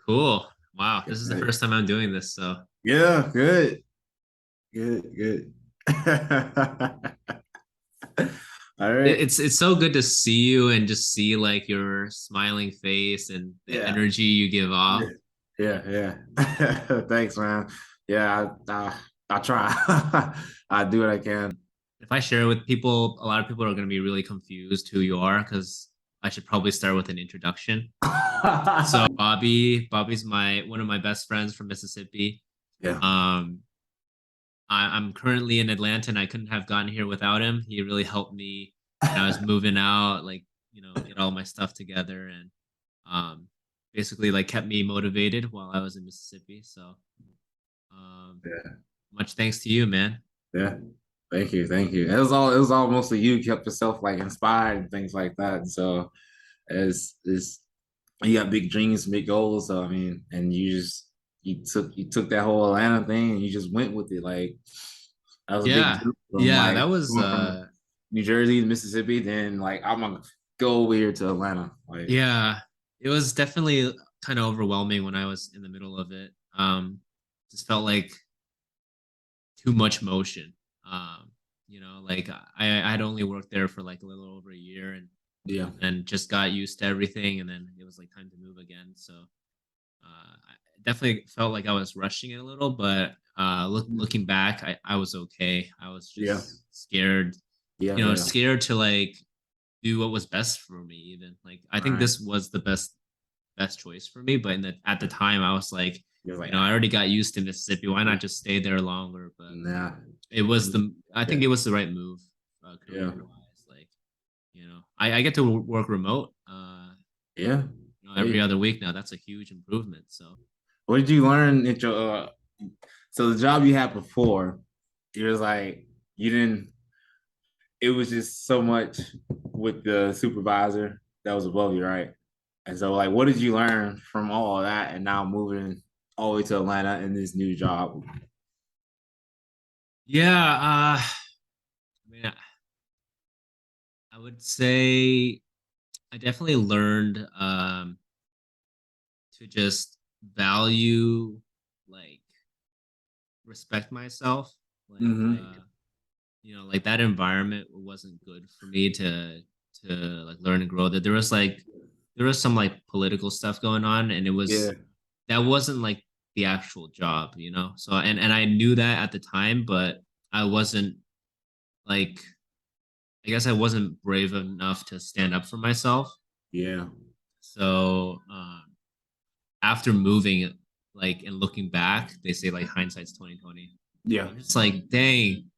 Cool. Wow. This is the Good. first time I'm doing this, so Yeah, good. Good, good. All right. it's so good to see you and just see like your smiling face and the Yeah. energy you give Yeah. off. Yeah. Yeah. Thanks, man. Yeah, I try. I do what I can. If I share with people, a lot of people are going to be really confused who you are because I should probably start with an introduction. So Bobby's my one of my best friends from Mississippi. Yeah. Um, I'm currently in Atlanta and I couldn't have gotten here without him. He really helped me when I was moving out, like, get all my stuff together and um, basically like kept me motivated while I was in Mississippi. So um, Yeah. much thanks to you, man. Yeah. Thank you. Thank you. It was all mostly you kept yourself like inspired and things like that. So it's you got big dreams, big goals. So I mean, and you took that whole Atlanta thing and you just went with it. Like that was a big Yeah. jump from Yeah, like that was going from New Jersey to Mississippi. Then like I'm gonna go over here to Atlanta. Like yeah, it was definitely kind of overwhelming when I was in the middle of it. Just felt like too much motion. Like I had only worked there for like a little over a year yeah, and just got used to everything and then it was like time to move again. So I definitely felt like I was rushing it a little, but looking back, I was okay. I was yeah, just scared, yeah. scared to like do what was best for me even. Like I think Right. this was the best choice for me, but at the time I was like, You're like I already got used to Mississippi. Why yeah, not just stay there longer? But nah, I think yeah, it was the right move, yeah, career wise. Like, I get to work remote, yeah. every Hey, other week now. That's a huge improvement. So what did you learn at your so the job you had before? It was like you didn't. It was just so much with the supervisor that was above you, right? And so, like, what did you learn from all of that, and now moving all the way to Atlanta in this new job? yeah, I mean, I would say I definitely learned to just value, like, respect myself. Like, Mm-hmm. like that environment wasn't good for me to like learn and grow. That there was some like political stuff going on, and Yeah, that wasn't like the actual job, So and I knew that at the time, but I wasn't like I guess I wasn't brave enough to stand up for myself. yeah, So after moving, like and looking back, they say like hindsight's 2020. yeah. I'm just like, dang,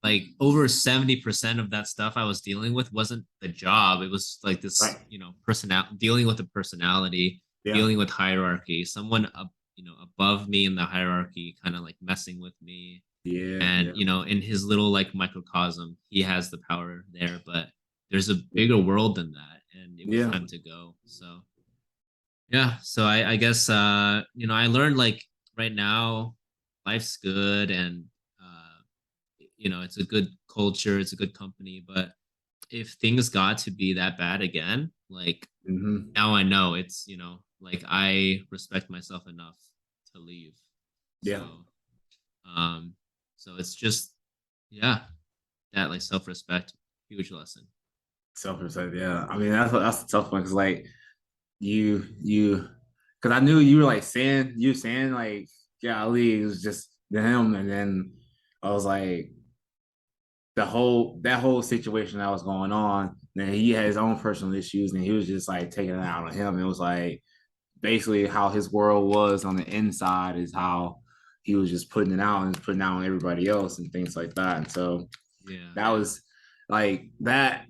like over 70% of that stuff I was dealing with wasn't the job. It was like Right. this, personal dealing with a personality, Yeah, dealing with hierarchy, someone up, above me in the hierarchy, kind of like messing with me. yeah, And, yeah, in his little like microcosm, he has the power there, but there's a bigger world than that. And it was yeah, time to go. So yeah. So I guess I learned like right now life's good and it's a good culture, it's a good company, but if things got to be that bad again, like mm-hmm. now I know it's, like I respect myself enough to leave. Yeah. So um so it's just yeah, that like self-respect, huge lesson. Self-respect. Yeah. I mean, that's a tough one because like you because I knew you were like saying like golly, it was just him, and then I was like that whole situation that was going on. Then he had his own personal issues, and he was just like taking it out on him. It was like basically how his world was on the inside is how he was just putting it out and putting out on everybody else and things like that. And so Yeah. that was like that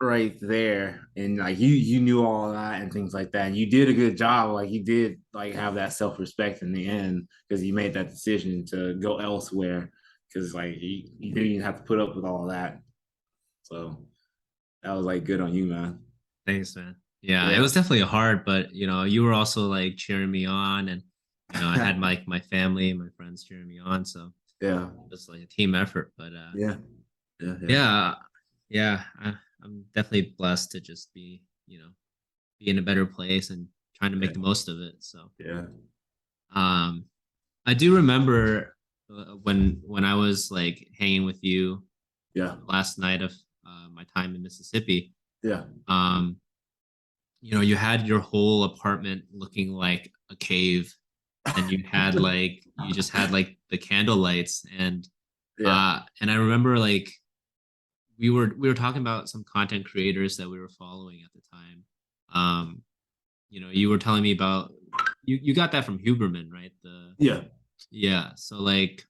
right there, and like you knew all that and things like that, and you did a good job. Like you did like have that self-respect in the end because you made that decision to go elsewhere because like you didn't even have to put up with all that. So that was like good on you, man. Thanks, man. Yeah, it Yeah. was definitely hard, but you were also like cheering me on, and I had my family and my friends cheering me on, so Yeah. it was like a team effort. But Yeah. Yeah. Yeah. yeah, yeah, I'm definitely blessed to just be in a better place and trying to Yeah. make the most of it. So Yeah. um, I do remember when I was like hanging with you Yeah. last night of my time in Mississippi. Yeah. Um, you had your whole apartment looking like a cave, and you just had like the candle lights, Yeah. and I remember like we were talking about some content creators that we were following at the time. Um, you were telling me about you got that from Huberman, right? The Yeah. Yeah, so like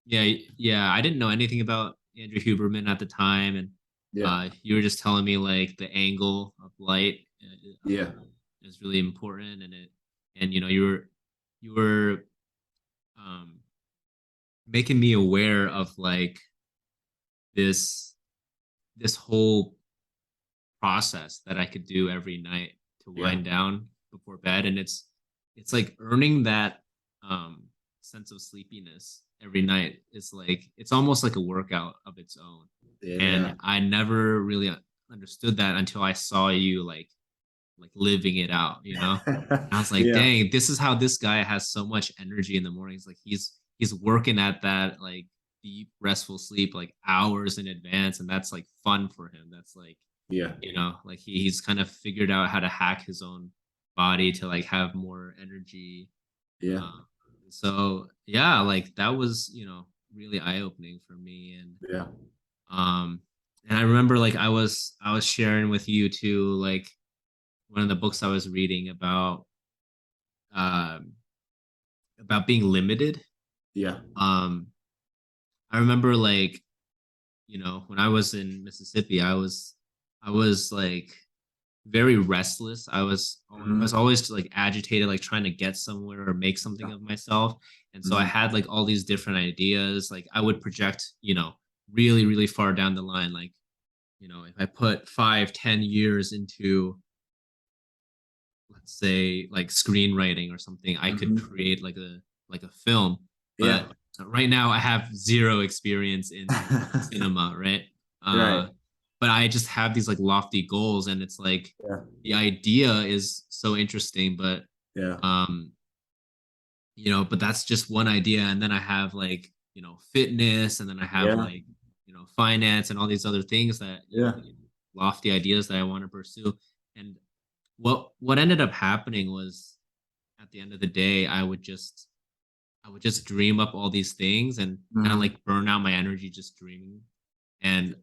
yeah, yeah, I didn't know anything about Andrew Huberman at the time, and Yeah. you were just telling me like the angle of light Yeah. is really important, and you were um, making me aware of like this this whole process that I could do every night to Yeah. wind down before bed, and it's like earning that um, sense of sleepiness every night. It's like it's almost like a workout of its own, Yeah. and I never really understood that until I saw you like living it out, And I was like, Yeah. dang, this is how this guy has so much energy in the mornings. Like he's working at that like deep restful sleep like hours in advance, and that's like fun for him. That's like Yeah. like he's kind of figured out how to hack his own body to like have more energy. Yeah. Um, so yeah, like that was really eye opening for me, Yeah. um, and I remember like I was sharing with you too like one of the books I was reading um, about being limited. Yeah. Um, I remember like when I was in Mississippi, I was like very restless. I was Mhm. always like agitated, like trying to get somewhere or make something Yeah. of myself. And so I Mhm. had like all these different ideas. Like I would project, really, really far down the line. Like, if I put 5, 10 years into, let's say, like screenwriting or something, I could Mhm. create like a film. Yeah. But right now I have zero experience in cinema, right? Right. But I just have these like lofty goals, and it's like Yeah. the idea is so interesting, but Yeah. um, but that's just one idea, and then I have like fitness, and then I have Yeah. like finance and all these other things that Yeah. lofty ideas that I want to pursue. And what ended up happening was at the end of the day, I would just dream up all these things and kind of Mhm. like burn out my energy just dreaming. And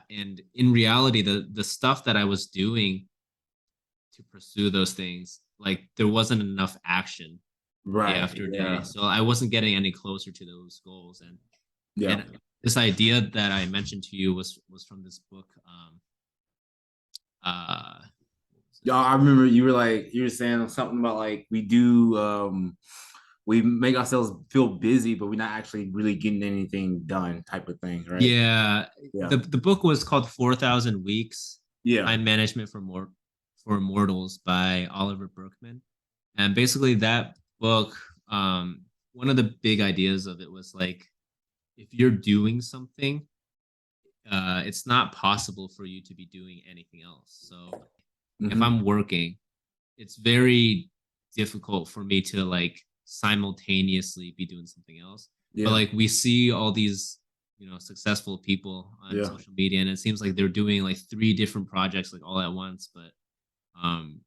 in reality, the stuff that I was doing to pursue those things, like there wasn't enough action day Right. after day, Yeah. so I wasn't getting any closer to those goals. And Yeah. and this idea that I mentioned to you was from this book. What was it? Yeah, I remember you were saying something about like we make ourselves feel busy, but we're not actually really getting anything done type of thing, right? Yeah, Yeah. the book was called 4,000 Weeks: Yeah. Time Management for Mortals by Oliver Burkeman. And basically that book, one of the big ideas of it was like if you're doing something, it's not possible for you to be doing anything else. So if Hmm. I'm working, it's very difficult for me to like simultaneously be doing something else. But Yeah. like we see all these, successful people on Yeah. social media, and it seems like they're doing like three different projects like all at once. But um,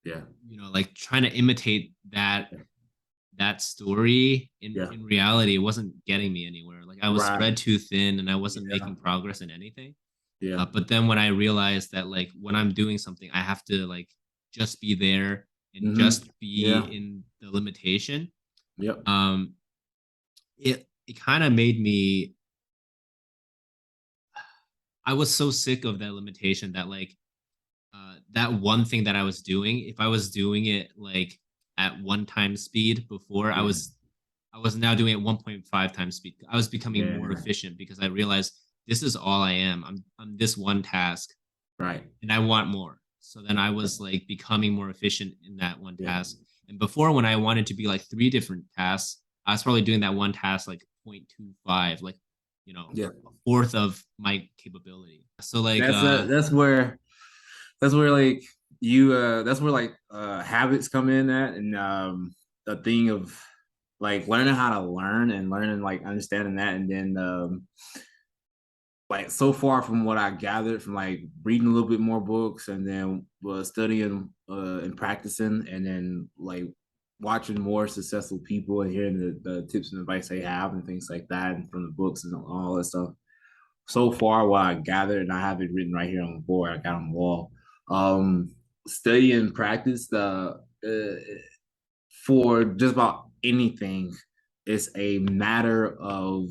Yeah. like trying to imitate that story in Yeah. in reality, it wasn't getting me anywhere. Like I was Right. spread too thin, and I wasn't Yeah. making progress in anything. Yeah. But then when I realized that like when I'm doing something, I have to like just be there and Hmm. just be Yeah. in the limitation. Yep. Um, it kind of made me. I was so sick of that limitation that like that one thing that I was doing, if I was doing it like at one time speed before, I Yeah. was I was now doing it 1.5 times speed. I was becoming more Yeah. efficient because I realized this is all I am. I'm this one task, Right. and I want more. So then I was like becoming more efficient in that one Yeah. task. And before, when I wanted to be like three different tasks, I was probably doing that one task like 0.25, like Yeah. a fourth of my capability. So like That's where like you that's where like habits come in at, and the thing of like learning how to learn and learning like understanding that, and then like so far from what I gathered from like reading a little bit more books, and then studying and practicing, and then like watching more successful people and hearing the tips and advice they have and things like that, and from the books and all that stuff. So far, what I gathered, and I have it written right here on the board, I got on the wall. Um, Study and practice the for just about anything, it's a matter of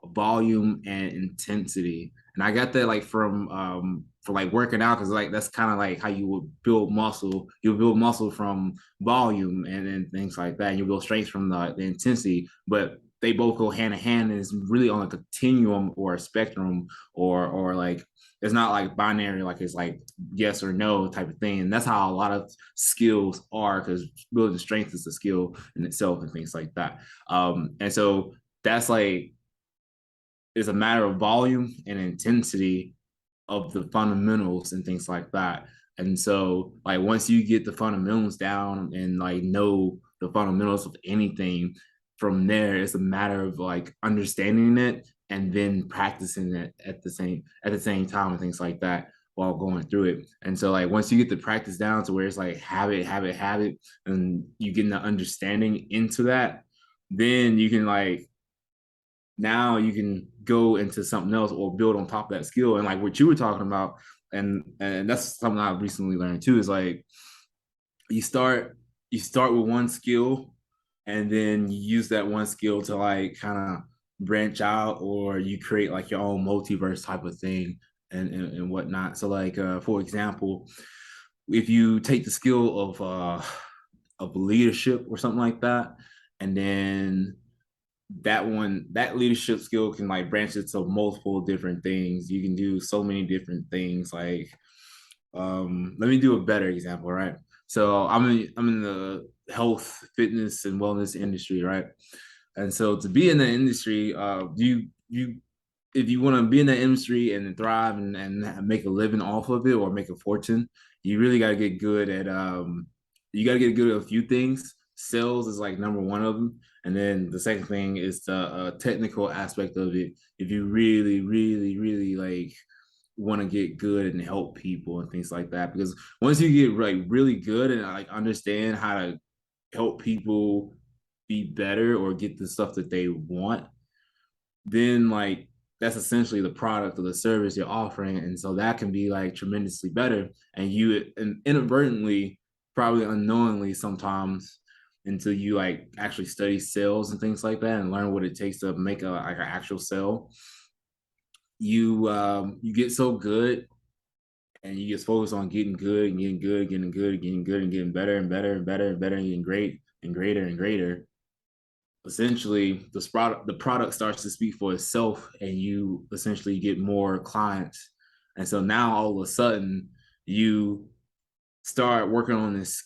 volume and intensity. And I got that like from for like working out, because like that's kind of like how you would build muscle. You build muscle from volume and things like that. And you build strength from the intensity, but they both go hand in hand, and it's really on a continuum or a spectrum, or like it's not like binary, like it's like yes or no type of thing. And that's how a lot of skills are, because building strength is a skill in itself and things like that. And so that's like it's a matter of volume and intensity of the fundamentals and things like that. And so like once you get the fundamentals down and like know the fundamentals of anything, from there it's a matter of like understanding it and then practicing it at the same time and things like that while going through it. And so like once you get the practice down to where it's like habit, and you get the understanding into that, then you can like now you can go into something else or build on top of that skill. And like what you were talking about, and that's something I recently learned too, is like you start you start with one skill, and then you use that one skill to like kind of branch out, or you create like your own multiverse type of thing, and whatnot. So like for example, if you take the skill of leadership or something like that, and then that leadership skill can like branch into multiple different things. You can do so many different things. Like let me do a better example, right? So I'm in the health, fitness, and wellness industry, right? And so to be in the industry, you if you want to be in the industry and thrive and make a living off of it or make a fortune, you really got to get good at you got to get good at a few things. Sales is like number one of them, and then the second thing is the technical aspect of it. If you really like want to get good and help people and things like that, because once you get like really good and like understand how to help people be better or get the stuff that they want, then like that's essentially the product or the service you're offering. And so that can be like tremendously better. And you and inadvertently, probably unknowingly sometimes, until you like actually study sales and things like that and learn what it takes to make a like an actual sale, you get so good, and you just focus on getting good and getting good, getting good, getting good, and getting better and better and better and better, and getting great and greater and greater. Essentially the product starts to speak for itself, and you essentially get more clients. And so now all of a sudden you start working on this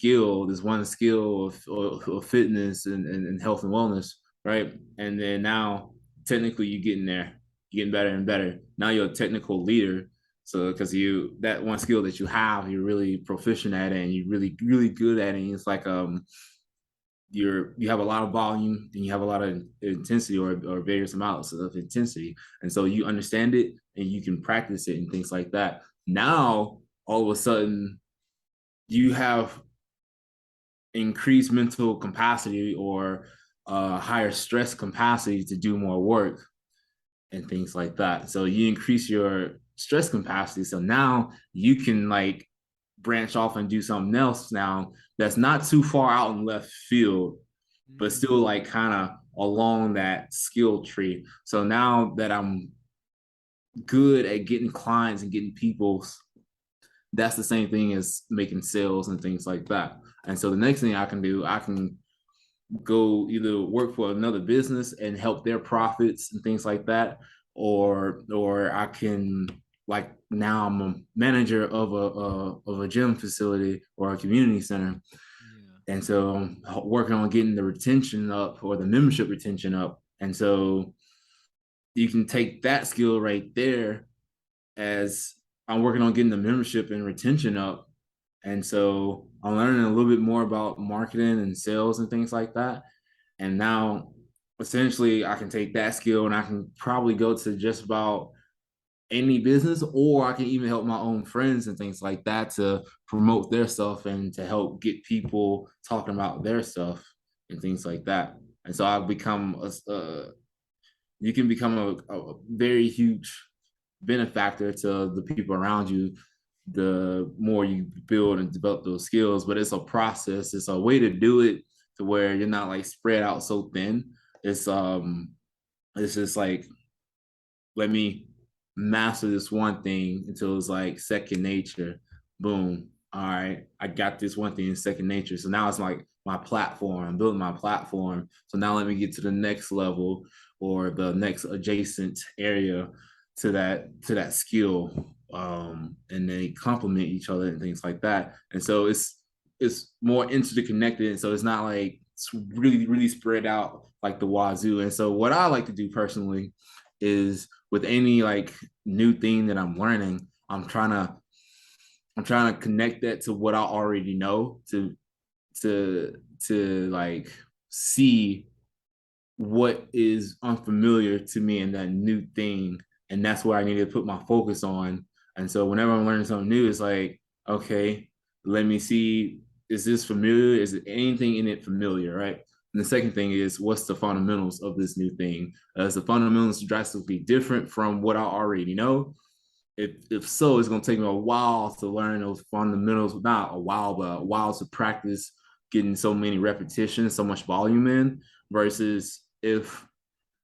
one skill of fitness and health and wellness, right? And then now technically you're getting there, you're getting better and better. Now you're a technical leader. So because you that one skill that you have, you're really proficient at it, and you're really good at it. And it's like you have a lot of volume, and you have a lot of intensity, or various amounts of intensity, and so you understand it and you can practice it and things like that. Now all of a sudden you have increased mental capacity, or higher stress capacity to do more work and things like that. So you increase your stress capacity, so now you can like branch off and do something else now that's not too far out in left field, but still Mm. like kind of along that skill tree. So now that I'm good at getting clients and getting people, that's the same thing as making sales and things like that. And so the next thing I can do, I can go either work for another business and help their profits and things like that, or I can like now I'm a manager of a gym facility or a community center, Yeah. and so I'm working on getting the retention up or the membership retention up. And so you can take that skill right there as I'm working on getting the membership and retention up, And so I'm learning a little bit more about marketing and sales and things like that. And now essentially I can take that skill and I can probably go to just about any business, or I can even help my own friends and things like that to promote their stuff and to help get people talking about their stuff and things like that. And so I've become you can become a very huge benefactor to the people around you the more you build and develop those skills. But it's a process, it's a way to do it to where you're not like spread out so thin. It's just like, let me master this one thing until it's like second nature. Boom. All right. I got this one thing in second nature. So now it's like my platform. I'm building my platform. So now let me get to the next level or the next adjacent area to that skill. And they complement each other and things like that. And so it's more interconnected. And so it's not like it's really, really spread out like the wazoo. And so what I like to do personally is with any like new thing that I'm learning, I'm trying to connect that to what I already know to like see what is unfamiliar to me in that new thing. And that's where I need to put my focus on. And so whenever I'm learning something new, it's like, okay, let me see, is this familiar? Is it anything in it familiar? Right. And the second thing is, what's the fundamentals of this new thing? Is the fundamentals drastically different from what I already know? If so, it's gonna take me a while to learn those fundamentals. Not a while, but a while to practice getting so many repetitions, so much volume in, versus if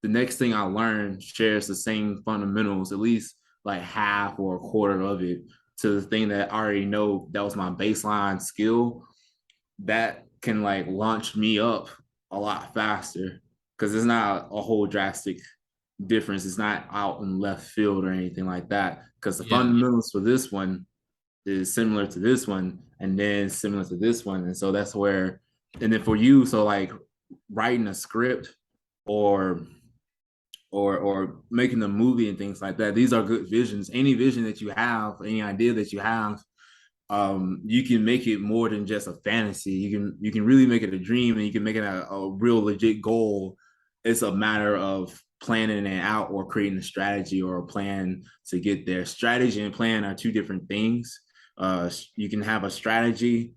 the next thing I learn shares the same fundamentals, at least like half or a quarter of it, to the thing that I already know that was my baseline skill, that can like launch me up a lot faster because it's not a whole drastic difference. It's not out in left field or anything like that because the Yeah. fundamentals for this one is similar to this one and then similar to this one. And so that's where, and then for you, so like writing a script or or making a movie and things like that, these are good visions. Any vision that you have, any idea that you have, you can make it more than just a fantasy. You can really make it a dream, and you can make it a real legit goal. It's a matter of planning it out or creating a strategy or a plan to get there. Strategy and plan are two different things. You can have a strategy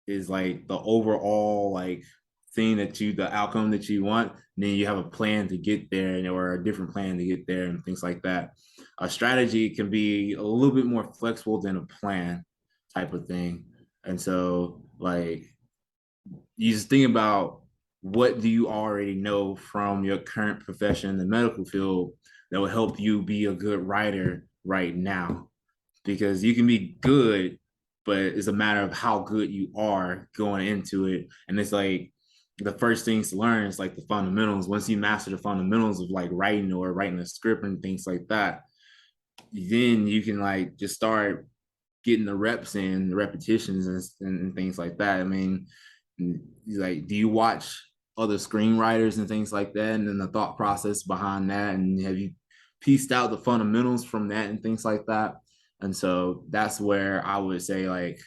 is like the overall like thing that you the outcome that you want, and then you have a plan to get there and or a different plan to get there and things like that. A strategy can be a little bit more flexible than a plan type of thing. And so like you just think about what do you already know from your current profession in the medical field that will help you be a good writer right now, because you can be good, but it's a matter of how good you are going into it. And it's like the first things to learn is like the fundamentals. Once you master the fundamentals of like writing or writing a script and things like that, then you can like just start getting the reps in, the repetitions and things like that. I mean, like, do you watch other screenwriters and things like that, and then the thought process behind that, and have you pieced out the fundamentals from that and things like that? And so that's where I would say like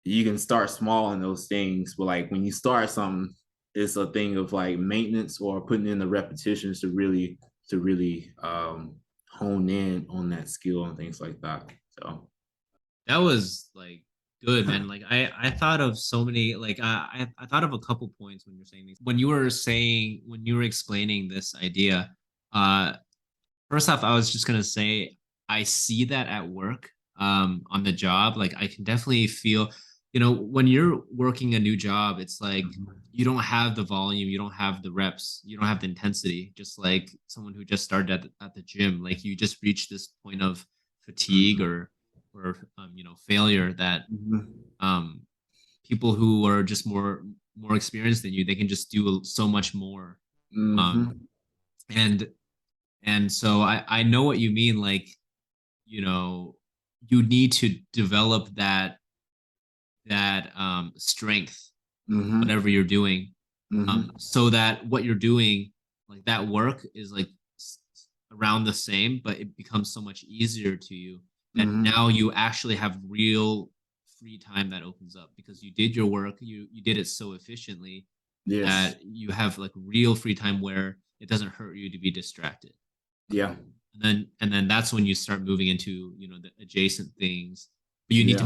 you can start small in those things, but like when you start something, it's a thing of like maintenance or putting in the repetitions to really hone in on that skill and things like that. So That was like good, man. Like I thought of so many like I thought of a couple points when you're saying these. When you were explaining this idea, uh first off, I was just gonna say I see that at work, on the job. Like I can definitely feel, when you're working a new job, it's like you don't have the volume, you don't have the reps, you don't have the intensity. Just like someone who just started at the gym, like you just reach this point of fatigue or failure that mhm. um people who are just more experienced than you, they can just do so much more. Um Mm-hmm. and and so I know what you mean. Like, you know, you need to develop that strength in Mm-hmm. whatever you're doing, Mm-hmm. so that what you're doing, like that work, is like around the same, but it becomes so much easier to you that Mm-hmm. now you actually have real free time that opens up because you did your work, you did it so efficiently Yes. that you have like real free time where it doesn't hurt you to be distracted. Yeah. And then that's when you start moving into, the adjacent things. But you need to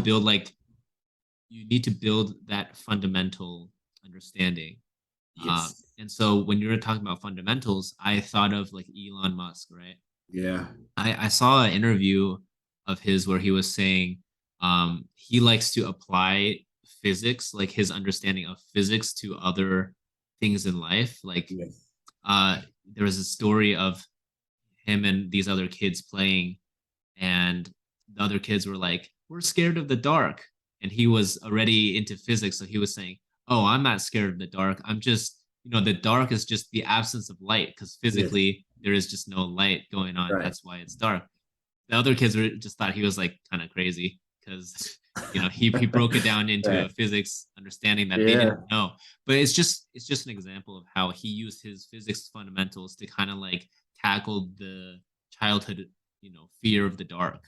Yeah. build that fundamental understanding. Yes. And so when you were talking about fundamentals, I thought of like Elon Musk, right? Yeah. I saw an interview of his where he was saying he likes to apply physics, like his understanding of physics, to other things in life. Like Yes. uh, there was a story of him and these other kids playing, and the other kids were like, "We're scared of the dark," and he was already into physics, so he was saying, "Oh, I'm not scared of the dark. I'm just, the dark is just the absence of light because Yes. physically there is just no light going on. Right. That's why it's dark." The other kids were just thought he was like kind of crazy because he broke it down into Right. a physics understanding that they Yeah. didn't know. But it's just an example of how he used his physics fundamentals to kind of like tackle the childhood fear of the dark.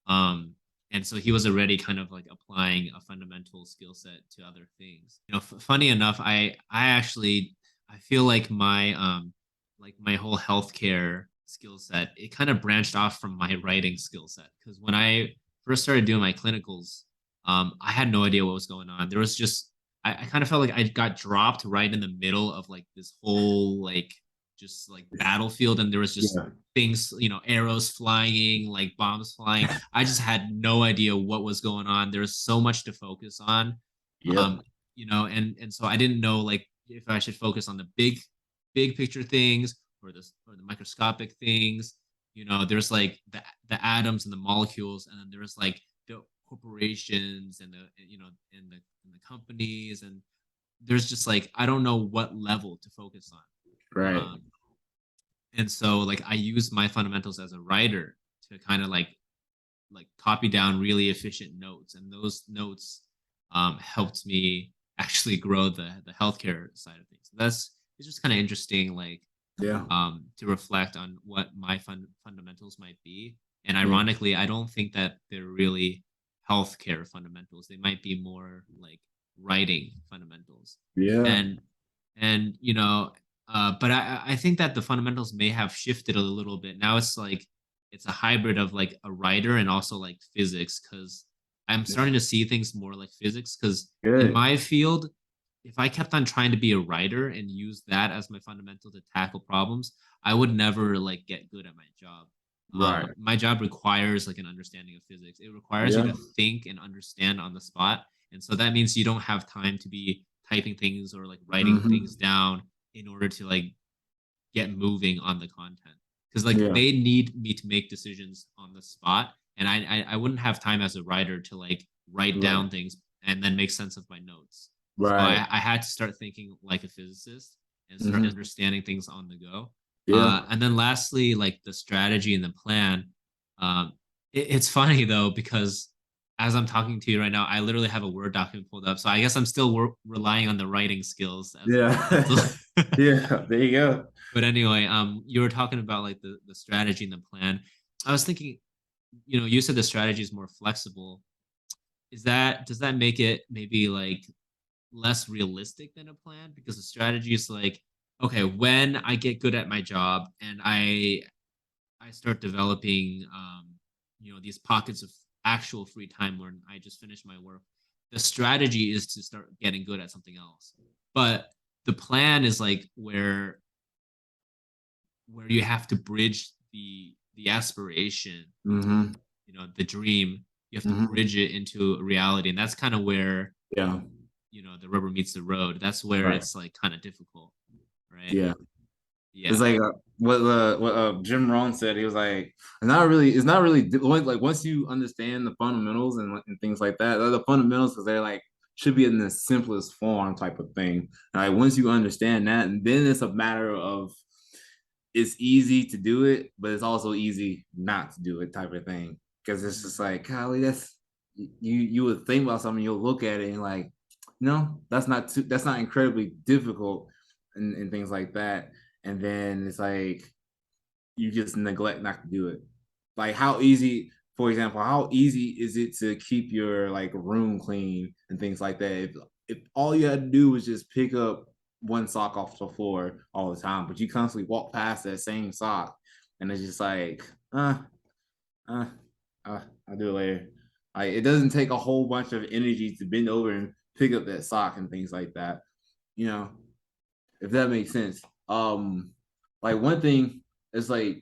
um and so he was already kind of like applying a fundamental skill set to other things. Funny enough, I actually I feel like my whole healthcare skill set, it kind of branched off from my writing skill set because when I first started doing my clinicals, I had no idea what was going on. There was just I kind of felt like I got dropped right in the middle of like this whole like just like battlefield, and there was just Yeah. things, arrows flying, like bombs flying. I just had no idea what was going on. There was so much to focus on. Yep. um and so I didn't know like if I should focus on the big picture things or the microscopic things. There's like the atoms and the molecules, and then there's like the corporations and the companies, and there's just like I don't know what level to focus on. Right. And so like I use my fundamentals as a writer to kind of like copy down really efficient notes, and those notes helped me actually grow the healthcare side of things. So it's just kind of interesting, like Yeah. to reflect on what my fundamentals might be. And Yeah. ironically, I don't think that they're really healthcare fundamentals. They might be more like writing fundamentals. Yeah. And but I think that the fundamentals may have shifted a little bit. Now it's like it's a hybrid of like a writer and also like physics, because I'm Yeah. starting to see things more like physics. Because in Good. my field, if I kept on trying to be a writer and use that as my fundamental to tackle problems, I would never like get good at my job. Right. My job requires like an understanding of physics. It requires you Yeah. to think and understand on the spot, and so that means you don't have time to be typing things or like writing Hmm. things down in order to like get moving on the content, because like Yeah. they need me to make decisions on the spot, and I wouldn't have time as a writer to like write Right. down things and then make sense of my notes. So Right. I had to start thinking like a physicist and start Hmm. understanding things on the go. Yeah. And then lastly, like the strategy and the plan. It's funny though, because as I'm talking to you right now, I literally have a Word document pulled up. So I guess I'm still relying on the writing skills as a fundamental. Yeah. Yeah. There you go. But anyway, you were talking about like the strategy and the plan. I was thinking, you said the strategy is more flexible. Does that make it maybe like less realistic than a plan? Because the strategy is like, okay, when I get good at my job and I start developing these pockets of actual free time when I just finish my work, the strategy is to start getting good at something else. But the plan is like where you have to bridge the aspiration, Hmm. the dream. You have to Hmm. bridge it into reality, and that's kind of where Yeah. the rubber meets the road. That's where Right. it's like kind of difficult, right? Yeah. It's Yeah. like what Jim Rohn said. He was like, not really. It's not really like once you understand the fundamentals and things like that. The fundamentals, because they're like should be in the simplest form type of thing. Like once you understand that, and then it's a matter of it's easy to do it, but it's also easy not to do it type of thing. Because it's just like, golly, that's you would think about something, you'll look at it and like, no, that's not incredibly difficult and things like that. And then it's like you just neglect not to do it. Like how easy for example, how easy is it to keep your like room clean and things like that? If all you had to do was just pick up one sock off the floor all the time, but you constantly walk past that same sock, and it's just like, uh, I'll do it later. Like it doesn't take a whole bunch of energy to bend over and pick up that sock and things like that. You know, if that makes sense. Like one thing is like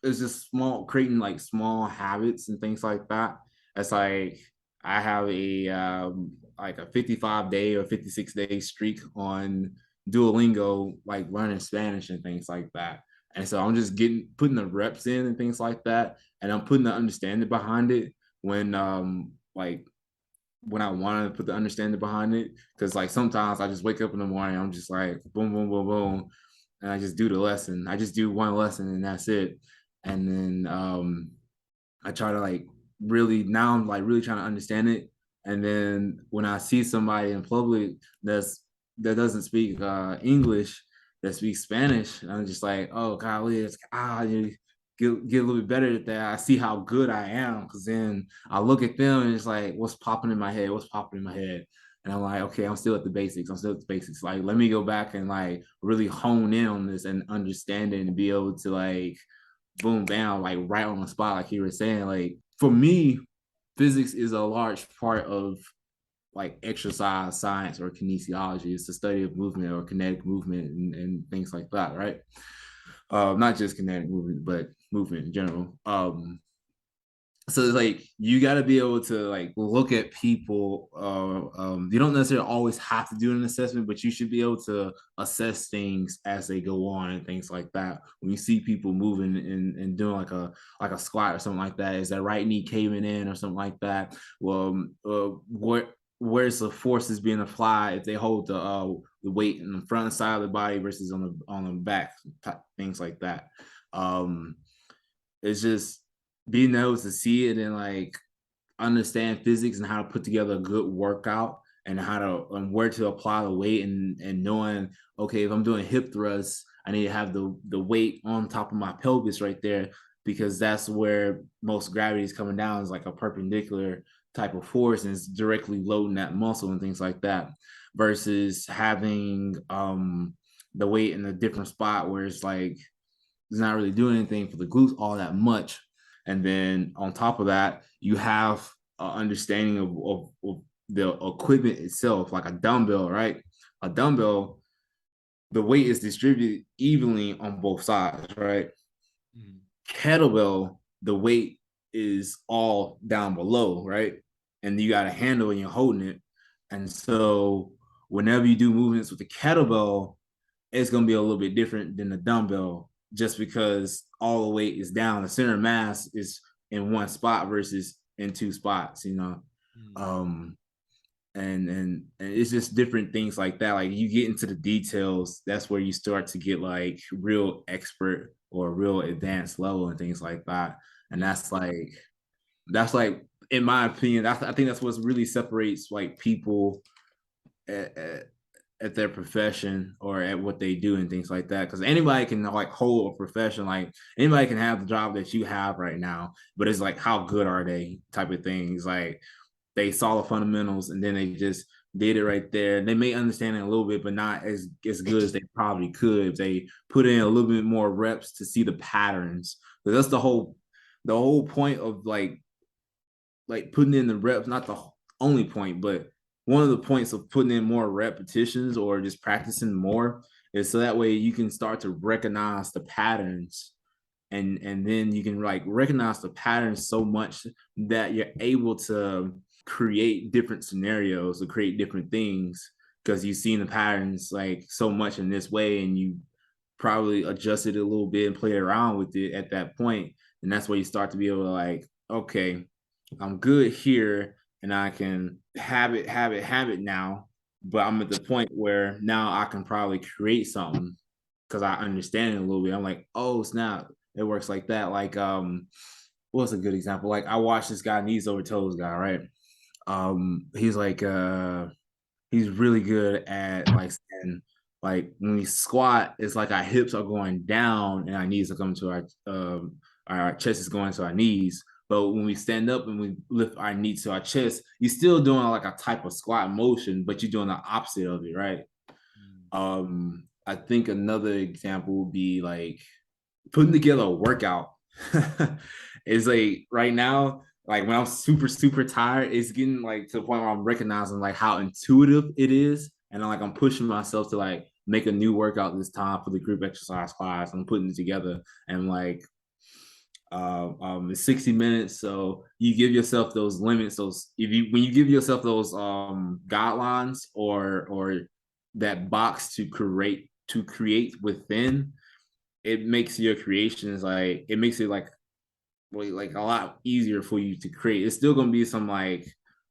it's just small creating like small habits and things like that. It's like I have a like a 55-day or 56-day streak on Duolingo, like learning Spanish and things like that. And so I'm just getting putting the reps in and things like that, and I'm putting the understanding behind it when like when I wanted to put the understanding behind it. Cause like sometimes I just wake up in the morning, I'm just like boom, boom, boom, boom. And I just do the lesson. I just do one lesson and that's it. And then I try to like really now I'm like really trying to understand it. And then when I see somebody in public that doesn't speak English, that speaks Spanish, I'm just like, oh golly, you get a little bit better at that. I see how good I am because then I look at them and it's like, what's popping in my head? What's popping in my head? And I'm like, okay, I'm still at the basics. I'm still at the basics. Like, let me go back and like really hone in on this and understand it and be able to like boom, bam, like right on the spot, like you were saying. Like for me, physics is a large part of like exercise science or kinesiology. It's the study of movement or kinetic movement and things like that, right? Not just kinetic movement, but movement in general. So it's like you got to be able to like look at people. You don't necessarily always have to do an assessment, but you should be able to assess things as they go on and things like that. When you see people moving and doing like a squat or something like that, is that right knee caving in or something like that? Well, where's the forces being applied if they hold the weight in the front side of the body versus on the back, things like that. Um, it's just being able to see it and like understand physics and how to put together a good workout and how to and where to apply the weight and knowing, okay, if I'm doing hip thrusts, I need to have the weight on top of my pelvis right there because that's where most gravity is coming down, is like a perpendicular type of force and it's directly loading that muscle and things like that versus having the weight in a different spot where it's like it's not really doing anything for the glutes all that much. And then on top of that, you have an understanding of the equipment itself, like a dumbbell, right? A dumbbell, the weight is distributed evenly on both sides, right? Mm-hmm. Kettlebell, the weight is all down below, right? And you got a handle and you're holding it. And so whenever you do movements with the kettlebell, it's going to be a little bit different than the dumbbell just because all the weight is down. The center of mass is in one spot versus in two spots, you know. Mm-hmm. Um, and it's just different things like that. Like you get into the details, that's where you start to get like real expert or real advanced level and things like that. And Yeah. that's like in my opinion, I think that's what really separates like people at, at, at their profession or at what they do and things like that. Because anybody can like hold a profession, like anybody can have the job that you have right now, but it's like how good are they type of things. Like they saw the fundamentals and then they just did it right there. They may understand it a little bit, but not as good as they probably could if they put in a little bit more reps to see the patterns. But that's the whole point of like putting in the reps, not the only point, but one of the points of putting in more repetitions or just practicing more is so that way you can start to recognize the patterns and then you can like recognize the patterns so much that you're able to create different scenarios or create different things because you've seen the patterns like so much in this way and you probably adjusted it a little bit and played around with it at that point and that's where you start to be able to like, okay, I'm good here and I can have it now, but I'm at the point where now I can probably create something because I understand it a little bit. I'm like, oh snap, it works like that. Like what's a good example? Like I watched this guy knees over toes guy, right? He's like he's really good at like saying, like when we squat, it's like our hips are going down and our knees are coming to our chest is going to our knees. But when we stand up and we lift our knees to our chest, you're still doing like a type of squat motion, but you're doing the opposite of it, right? Mm. I think another example would be like putting together a workout. It's like right now, like when I'm super, super tired, it's getting like to the point where I'm recognizing like how intuitive it is. And I'm pushing myself to like make a new workout this time for the group exercise class. I'm putting it together and like it's 60 minutes. So you give yourself those limits, those if you when you give yourself those guidelines or that box to create within, it makes your creations like it makes it like a lot easier for you to create. It's still gonna be some like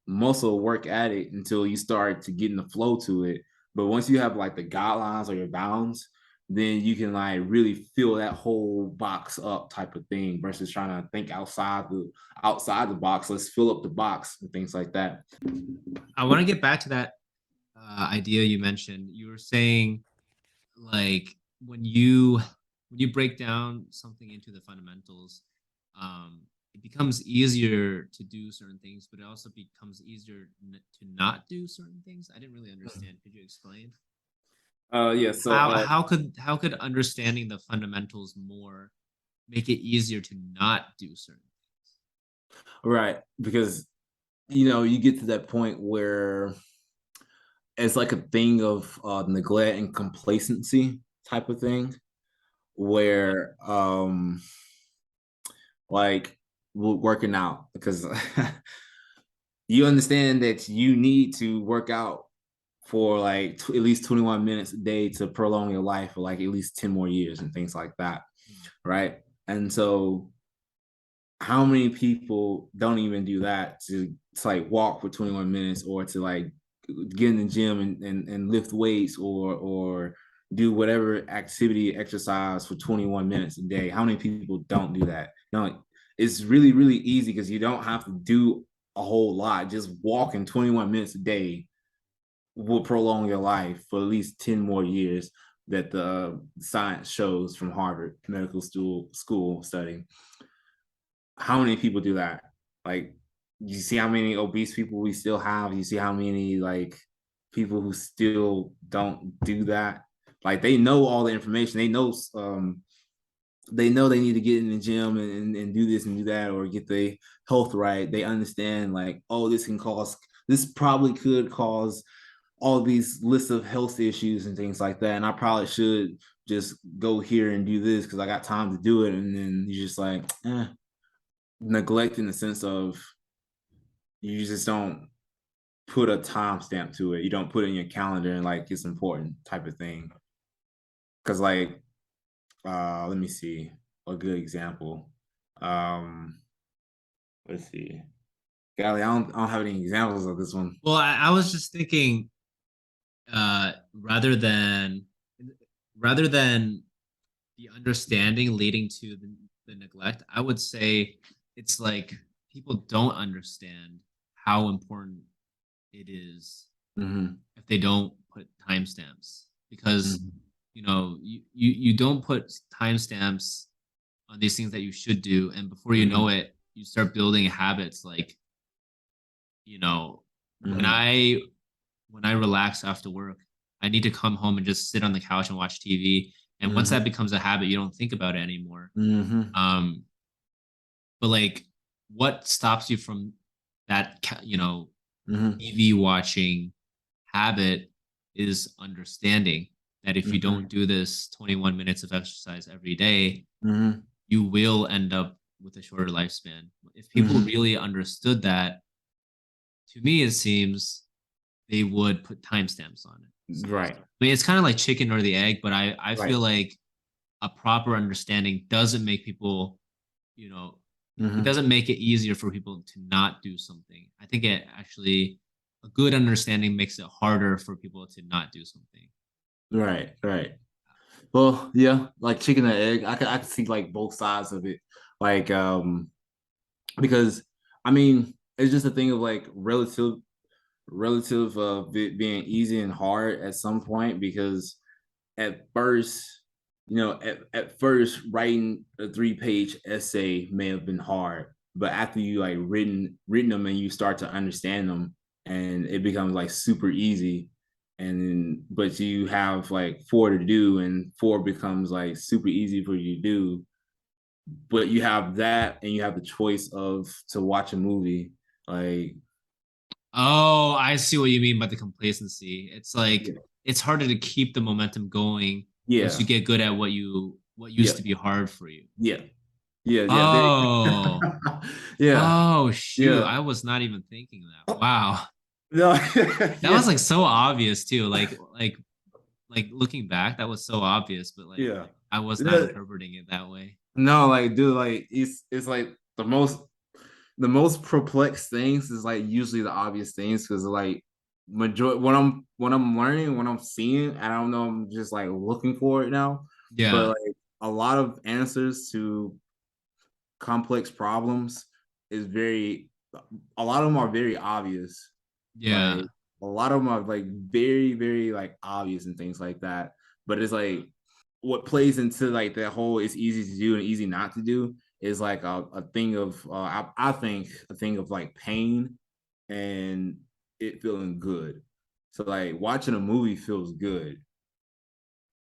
muscle work at it until you start to get in the flow to it. But once you have like the guidelines or your bounds, then you can like really fill that whole box up type of thing versus trying to think outside the box. Let's fill up the box and things like that. I want to get back to that idea you mentioned. You were saying like when you break down something into the fundamentals, it becomes easier to do certain things, but it also becomes easier to not do certain things. I didn't really understand. Could you explain? Yeah, How could understanding the fundamentals more make it easier to not do certain right, because you get to that point where it's like a thing of neglect and complacency type of thing where like working out because you understand that you need to work out for like at least 21 minutes a day to prolong your life for like at least 10 more years and things like that, things? right? And so how many people don't even do that to like walk for 21 minutes or to like get in the gym and lift weights or do whatever activity exercise for 21 minutes a day? How many people don't do that? It's really, really easy because you don't have to do a whole lot. Just walking 21 minutes a day will prolong your life for at least 10 more years that the science shows from Harvard Medical School study. How many people do that? Like, you see how many obese people we still have. You see how many like people who still don't do that. Like they know all the information. They know they need to get in the gym and do this and do that or get the health right. They understand like, oh, this probably could cause all these lists of health issues and things like that. And I probably should just go here and do this because I got time to do it. And then you're just like, neglect in the sense of you just don't put a timestamp to it. You don't put it in your calendar and like it's important type of thing. Cause like let me see a good example. Um let's see. Golly, I don't have any examples of this one. Well, I was just thinking, uh, rather than rather than the understanding leading to the neglect, I would say it's like people don't understand how important it is Mm-hmm. if they don't put timestamps because Mm-hmm. you don't put timestamps on these things that you should do, and before you know Mm-hmm. it, you start building habits like you know when Mm-hmm. I relax after work, I need to come home and just sit on the couch and watch TV. And once Mm-hmm. that becomes a habit, you don't think about it anymore. Mm-hmm. Um, but like, what stops you from that? Mm-hmm. TV watching habit is understanding that if you don't Mm-hmm. do this 21 minutes of exercise every day, Mm-hmm. you will end up with a shorter lifespan. If people Mm-hmm. really understood that, to me, it seems they would put timestamps on it. So, Right. I mean, it's kind of like chicken or the egg, but I feel Right. like a proper understanding doesn't make people, you know, it Mm-hmm. doesn't make it easier for people to not do something. I think it actually, a good understanding makes it harder for people to not do something. Right. Right. Well, yeah, like chicken and egg. I could see like both sides of it. Like because I mean it's just a thing of like relative of it being easy and hard at some point because at first, at first writing a 3-page essay may have been hard, but after you like written them and you start to understand them, and it becomes like super easy. And then, but you have like four to do, and four becomes like super easy for you to do. But you have that, and you have the choice of to watch a movie. Like, Oh, I see what you mean by the complacency. It's like yeah, it's harder to keep the momentum going once you yeah, get good at what yeah, used to be hard for you. yeah, yeah, yeah. There, Oh. yeah, Oh shoot, yeah. I was not even thinking that. Wow. No, That was yeah, like so obvious too. Like looking back, that was so obvious, but yeah. like I was not Yeah. interpreting it that way. No, like, dude, like it's like the most perplexed things is like usually the obvious things because like majority when I'm learning, when I'm seeing, I don't know, I'm just like looking for it now. But Yeah. like a lot of answers to complex problems is very a lot of them are very obvious. Like Yeah. a lot of them are like very, very like obvious and things like that. But it's like what plays into like that whole it's easy to do and easy not to do is like a thing of I think a thing of like pain and it feeling good. So like watching a movie feels good.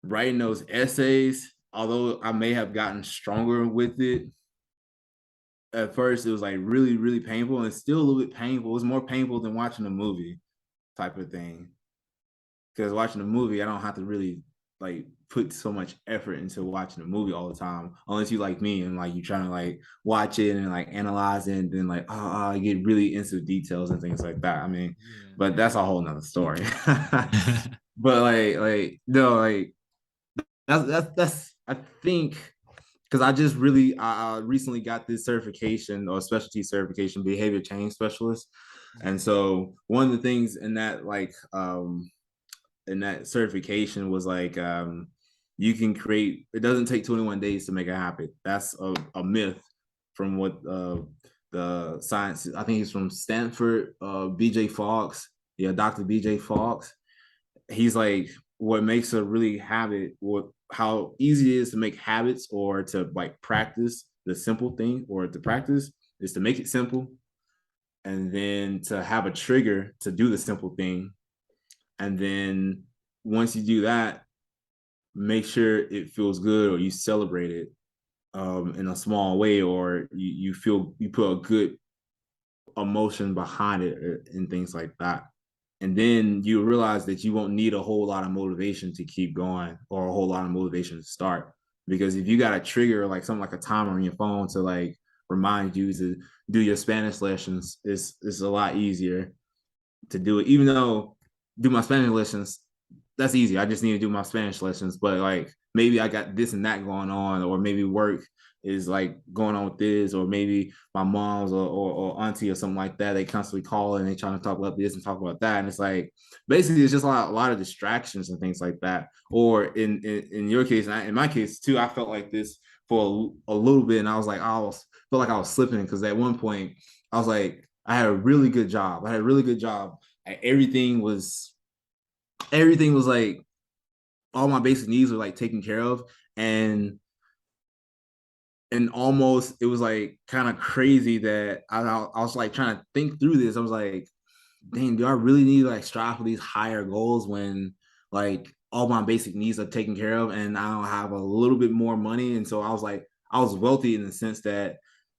Writing those essays, although I may have gotten stronger with it, at first it was like really, really painful and it's still a little bit painful. It was more painful than watching a movie type of thing. Because watching a movie, I don't have to really like put so much effort into watching a movie all the time, unless you like me and like you trying to like watch it and like analyze it and then like you get really into details and things like that. I mean, Yeah. but that's a whole nother story. But like no, like that's I think because I just really I recently got this certification or specialty certification, behavior change specialist. And so one of the things in that certification was like you can create, it doesn't take 21 days to make a habit. That's a myth from what the science, I think he's from Stanford, BJ Fox, yeah, Dr. BJ Fox. He's like, what makes a really habit, what how easy it is to make habits or to like practice the simple thing or to practice is to make it simple and then to have a trigger to do the simple thing. And then once you do that, make sure it feels good or you celebrate it in a small way or you feel you put a good emotion behind it and things like that. And then you realize that you won't need a whole lot of motivation to keep going or a whole lot of motivation to start. Because if you got a trigger like something like a timer on your phone to like remind you to do your Spanish lessons, it's a lot easier to do it. Even though do my Spanish lessons, that's easy. I just need to do my Spanish lessons. But like maybe I got this and that going on, or maybe work is like going on with this, or maybe my mom's or auntie or something like that. They constantly call and they trying to talk about this and talk about that. And it's like basically it's just a lot of distractions and things like that. Or in your case, and in my case too, I felt like this for a little bit, and I was like, felt like I was slipping because at one point I was like, I had a really good job. I had a really good job. Everything was like all my basic needs were like taken care of, and almost it was like kind of crazy that I was like trying to think through this. I was like, dang, do I really need to like strive for these higher goals when like all my basic needs are taken care of and I don't have a little bit more money? And so I was like, I was wealthy in the sense that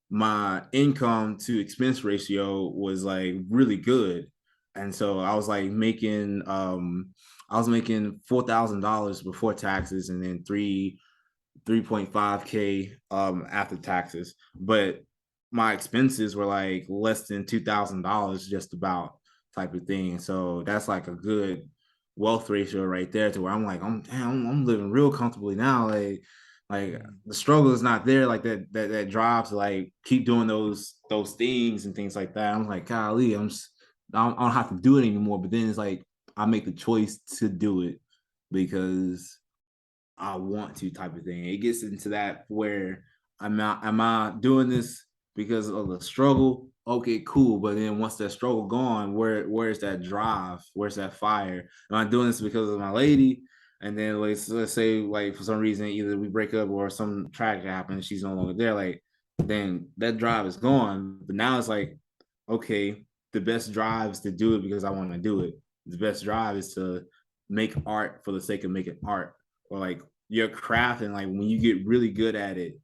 my income to expense ratio was like really good. And so I was making $4,000 before taxes and then 3.5K after taxes. But my expenses were like less than $2,000 just about type of thing. So that's like a good wealth ratio right there to where I'm like, I'm living real comfortably now. Like Mhm. the struggle is not there like that drive to like keep doing those things and things like that. I'm like, golly, I don't have to do it anymore. But then it's like I make the choice to do it because I want to type of thing. It gets into that where am I doing this because of the struggle? Okay, cool. But then once that struggle gone, where's that drive? Where's that fire? Am I doing this because of my lady? And then let's say like for some reason either we break up or some tragic happens, she's no longer there. Like then that drive is gone. But now it's like, okay, the best drive is to do it because I want to do it. The best drive is to make art for the sake of making art, or like your craft. And like when you get really good at it,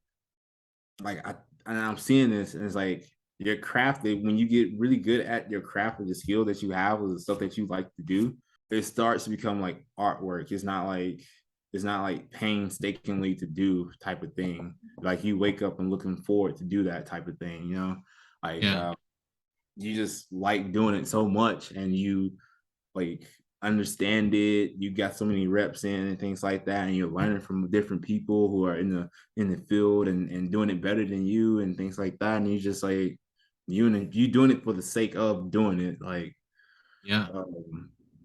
like I'm seeing this, and it's like your craft. When you get really good at your craft or the skill that you have or the stuff that you like to do, it starts to become like artwork. It's not like painstakingly to do type of thing. Like you wake up and looking forward to do that type of thing, like Yeah. you just like doing it so much, and you like understand it. You got so many reps in and things like that, and you're learning from different people who are in the field and doing it better than you and things like that. And you just like you doing it for the sake of doing it. Like Yeah.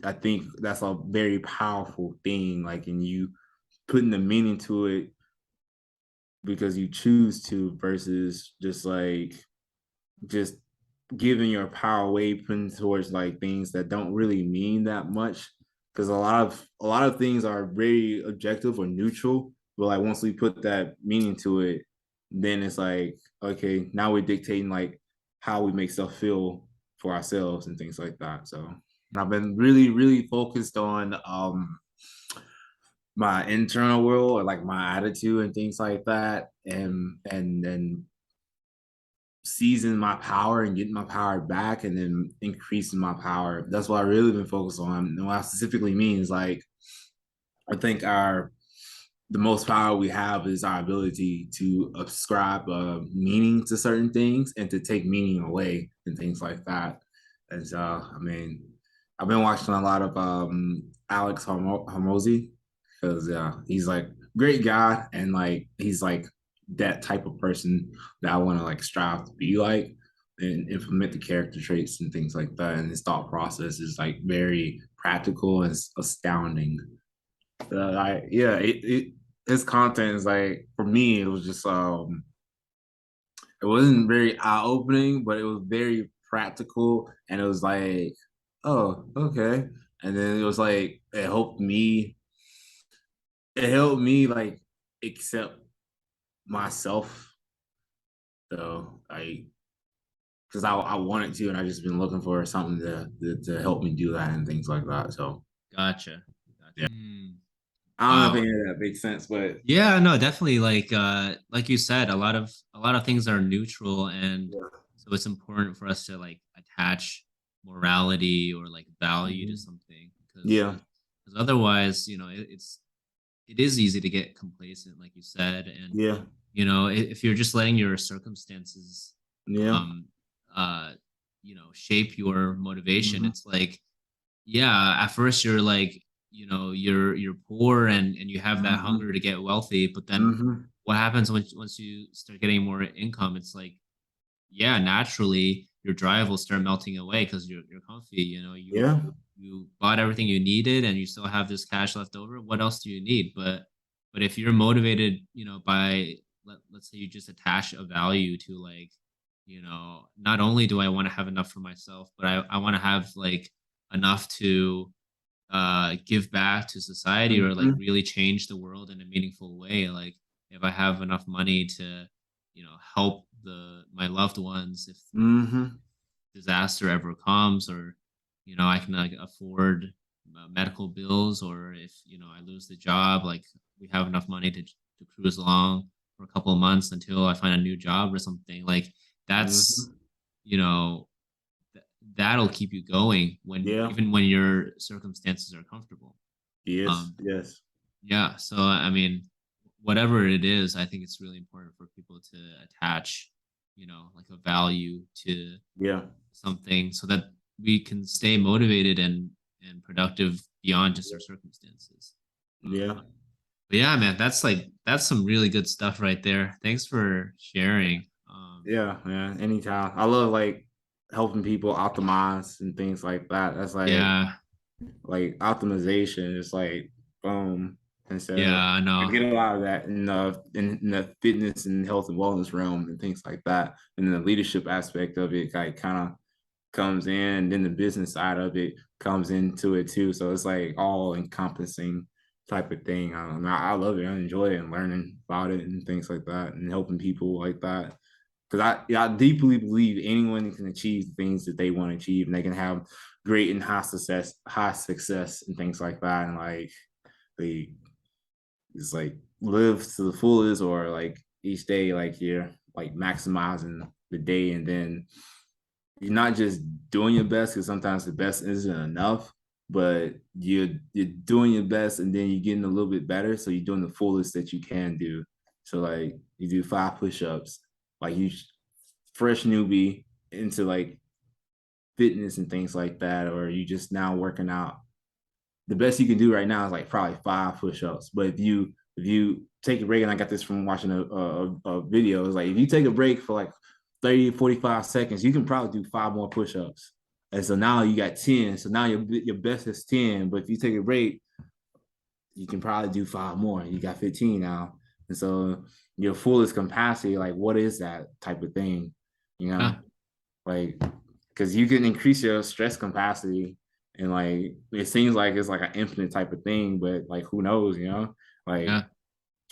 I think that's a very powerful thing. Like, and you putting the meaning to it because you choose to, versus just giving your power away, putting towards like things that don't really mean that much. Because a lot of things are very objective or neutral, but like once we put that meaning to it, then it's like, okay, now we're dictating like how we make stuff feel for ourselves and things like that. So I've been really, really focused on my internal world, or like my attitude and things like that, and seizing my power and getting my power back, and then increasing my power. That's what I really been focused on. And what I specifically mean is like, I think the most power we have is our ability to ascribe meaning to certain things and to take meaning away and things like that. And so, I mean, I've been watching a lot of Alex Hormozi, because he's like great guy, and like he's like that type of person that I want to like strive to be like, and implement the character traits and things like that. And his thought process is like very practical and astounding. Yeah, it his content is like, for me, it was just it wasn't very eye opening, but it was very practical, and it was like, oh, okay. And then it was like it helped me like accept myself, though, like because I wanted to, and I just been looking for something to help me do that and things like that. So Gotcha. yeah, Gotcha. Mm. I don't know if Wow. any of that makes sense, but Yeah, no, definitely like you said, a lot of things are neutral, and yeah, so it's important for us to like attach morality or like value to mhm. something, because Yeah, otherwise, it is easy to get complacent, like you said. And yeah, if you're just letting your circumstances yeah, um shape your motivation, hmm it's like, yeah, at first you're like, you're poor, and you have that hmm hunger to get wealthy, but then hmm what happens once you start getting more income? It's like, yeah, naturally your drive will start melting away because you're comfy. yeah, You bought everything you needed, and you still have this cash left over. What else do you need? But if you're motivated, by, let's say, you just attach a value to, like, not only do I want to have enough for myself, but I want to have like enough to give back to society, or like hmm really change the world in a meaningful way. Like, if I have enough money to help my loved ones, if hmm disaster ever comes, or I can like afford medical bills, or if I lose the job, like, we have enough money to cruise along for a couple of months until I find a new job or something. Like, that's hmm you know that'll keep you going when yeah, even when your circumstances are comfortable. yes, um yes, yeah, so I mean, whatever it is, I think it's really important for people to attach like a value to yeah, something, so that we can stay motivated and productive beyond just our circumstances. yeah, But yeah, man, that's some really good stuff right there. Thanks for sharing. yeah, man. Anytime. I love like helping people optimize and things like that. That's Yeah, like optimization is like boom. And yeah, so I I know. get a lot of that in the fitness and health and wellness realm and things like that. And then the leadership aspect of it like kind of comes in, and then the business side of it comes into it too. So it's like all encompassing type of thing. I love it. I enjoy it and learning about it and things like that, and helping people like that. I deeply believe anyone can achieve things that they want to achieve, and they can have great and high success and things like that. And like they just like live to the fullest, or like each day, like you're like maximizing the day, and then you're not just doing your best because sometimes the best isn't enough, but you're doing your best and then you're getting a little bit better. So you're doing the fullest that you can do. So like you do 5 push-ups, like you fresh newbie into like fitness and things like that, or you just now working out. The best you can do right now is like probably 5 push-ups. But if you take a break, and I got this from watching a video, it's like if you take a break for like 30, 45 seconds, you can probably do 5 more push-ups. And so now you got 10. So now your best is 10. But if you take a break, you can probably do 5 more. You got 15 now. And so your fullest capacity, like what is that type of thing? You know, Yeah. like because you can increase your stress capacity, and like it seems like it's like an infinite type of thing, but like who knows, like Yeah.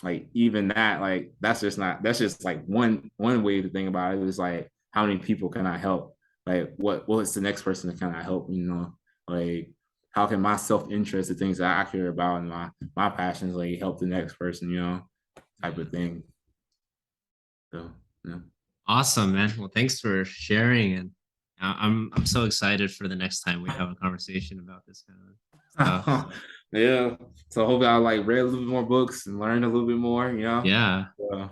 like even that, like that's just like one way to think about it. It's like how many people can I help? Like what's the next person that can I help? Like how can my self-interest, the things that I care about, and my passions, like help the next person, type Yeah. of thing. So yeah. Awesome, man. Well, thanks for sharing, and I'm so excited for the next time we have a conversation about this kind of stuff. So Yeah. So hopefully I like read a little bit more books and learned a little bit more. yeah, So,